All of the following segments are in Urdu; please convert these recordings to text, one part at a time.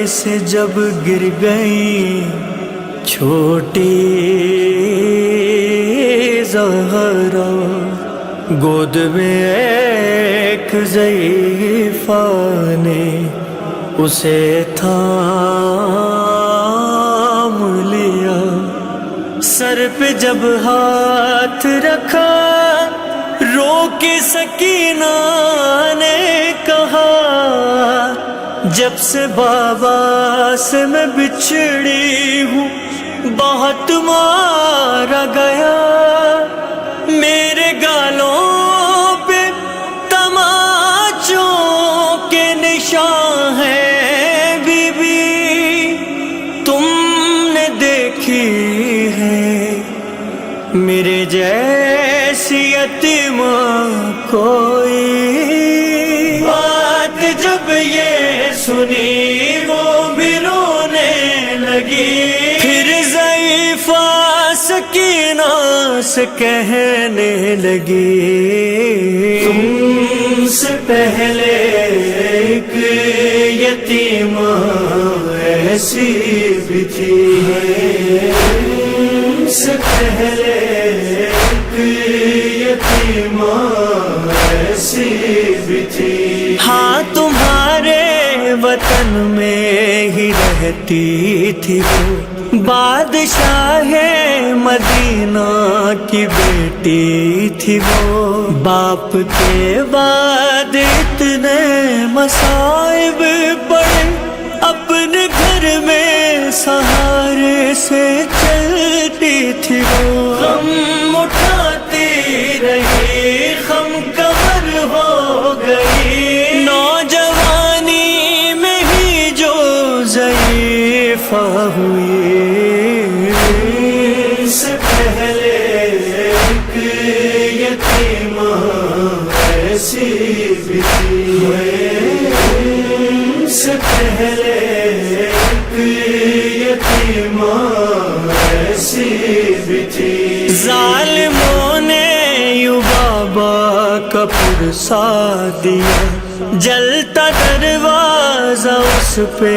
سے جب گر گئی چھوٹی زہرا، گود میں ایک ضعیفہ نے اسے تھام لیا، سر پہ جب ہاتھ رکھا رو کے سکینہ نے کہا، جب سے بابا سے میں بچھڑی ہوں بہت مارا گیا، میرے گالوں پہ تماچوں کے نشان ہیں، بی بی تم نے دیکھی ہے میرے جیسی یتیم کوئی؟ بات جب یہ سنی وہ بھی رونے لگی، پھر ضعیفہ سکینہ سے کہنے لگی، تم سے پہلے ایک یتیم ایسی بھی تھی، تم سے پہلے ایک یتیم ایسی بھی تھی، ہاں تمہارے وطن میں ہی رہتی تھی وہ، بادشاہ مدینہ کی بیٹی تھی وہ، باپ کے بعد اتنے مصائب پڑے، اپنے گھر میں سہارے سے چلتی تھی وہ، غم اٹھاتی رہی غم کمر ہو گئی، نوجوانی میں ہی جو ضعیفہ ہوئی، سے پہلے ایک یتیم ایسی بھی تھی، سے پہلے ایک یتیم ایسی بھی تھی، ظالموں نے یوں بابا کا پرسا دیا، جلتا دروازہ اس پہ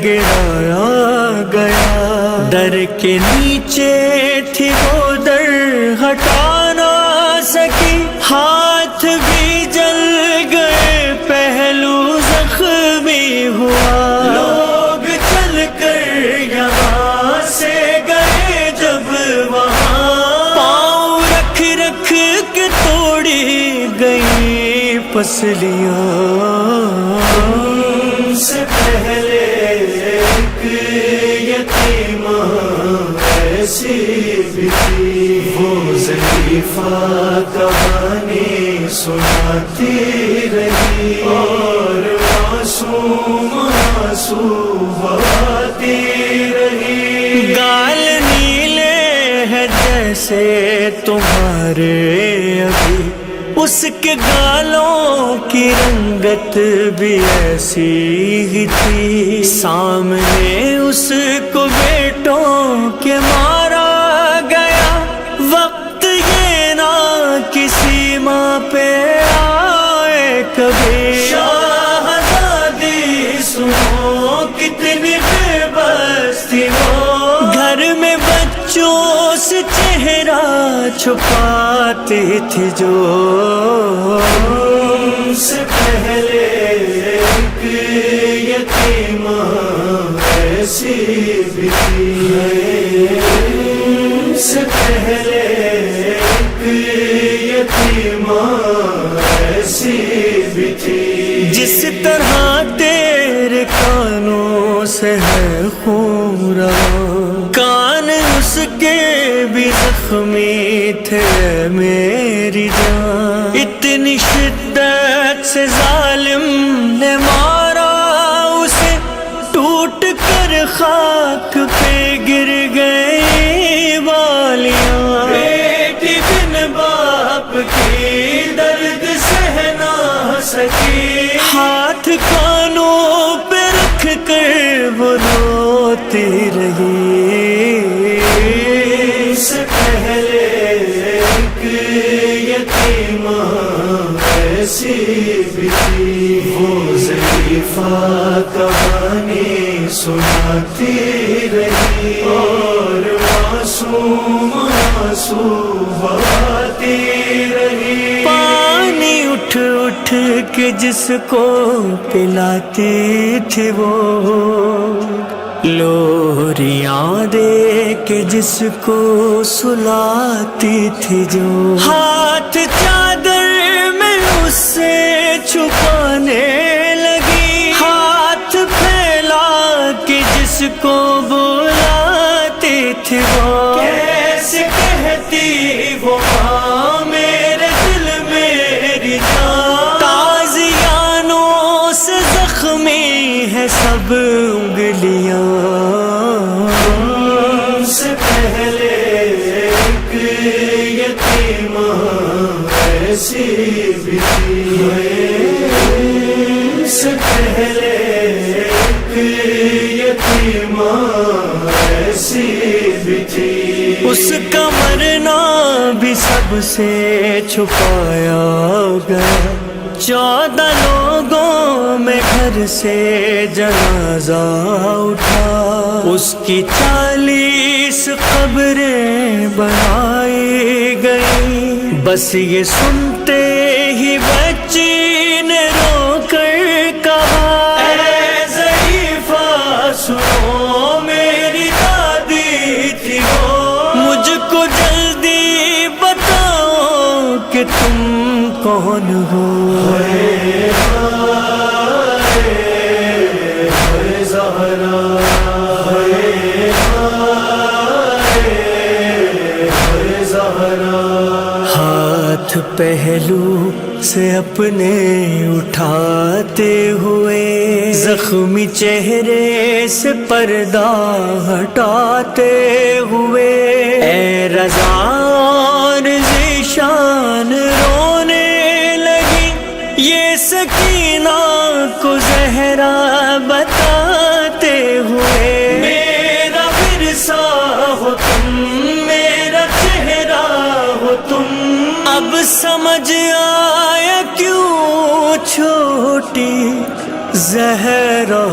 گرایا گیا، در کے نیچے تھی وہ در ہٹا نہ سکی، ہاتھ بھی جل گئے پہلو زخمی ہوا، لوگ چل کر یہاں سے گئے جب وہاں، پاؤں رکھ رکھ کے توڑی گئی پسلیاں، سے پہلے ایک یتیم ایسی بھی تھی، وہ ضعیفہ کہانی سناتی رہی اور معصوم بہاتی رہی، گال نیلے ہیں جیسے تمہارے ابھی، اس کے گالوں کی رنگت بھی ایسی ہی تھی، سامنے اس کو بیٹوں کے مارا گیا، وقت یہ نہ کسی ماں پہ آئے کبھی، شاہزادی سنو کتنی بے بس تھی وہ، گھر میں بچوں سے چہرہ چھپاتی تھی جو، سے پہلے ایک یتیم ایسی بھی تھی، سے پہلے ایک یتیم ایسی بھی تھی، جس طرح تیرے کانوں سے ہے خون رواں، کان اس کے بھی زخمی تھے میری جان، اتنی شدت سے ظالم نے مارا اسے، ٹوٹ کر خاک پہ گر گئے بھی تھی، وہ ضعیفہ کہانی سناتی رہی اور معصوم آنسو بہاتی رہی۔ پانی اٹھ اٹھ کے جس کو پلاتی تھی وہ، لوریاں دے کے جس کو سلاتی تھی جو، ہاتھ چادر میں اس سے چھپانے لگی، ہاتھ پھیلا کے جس کو بلاتی تھی وہ، کیسے کہتی وہ ماں میرے دل میری جان، تازیانوں سے زخمی ہے سب انگلیاں، ان سے پہلے ایک یتیمہ ایسی بھی تھی، ان سے پہلے ایک یتیمہ ایسی بھی تھی، اس کا مرنا بھی سب سے چھپایا گیا، 14 لوگوں میں گھر سے جنازہ اٹھا، اس کی 40 قبریں بنائی گئی، بس یہ سنتے ہی بچی نے رو کر کہا، اے ضعیفہ سنو میری دادی تھی وہ، مجھ کو جلدی بتاؤ کہ تم کون ہو، ہاتھ پہلو سے اپنے اٹھاتے ہوئے، زخمی چہرے سے پردہ ہٹاتے ہوئے، اے رضا اور ذیشان رونے لگی، یہ سکینہ کو زہرا بتاتے ہوئے، میرا ورثہ ہو تم، میرا چہرہ ہو تم، اب سمجھ آیا کیوں چھوٹی زہرا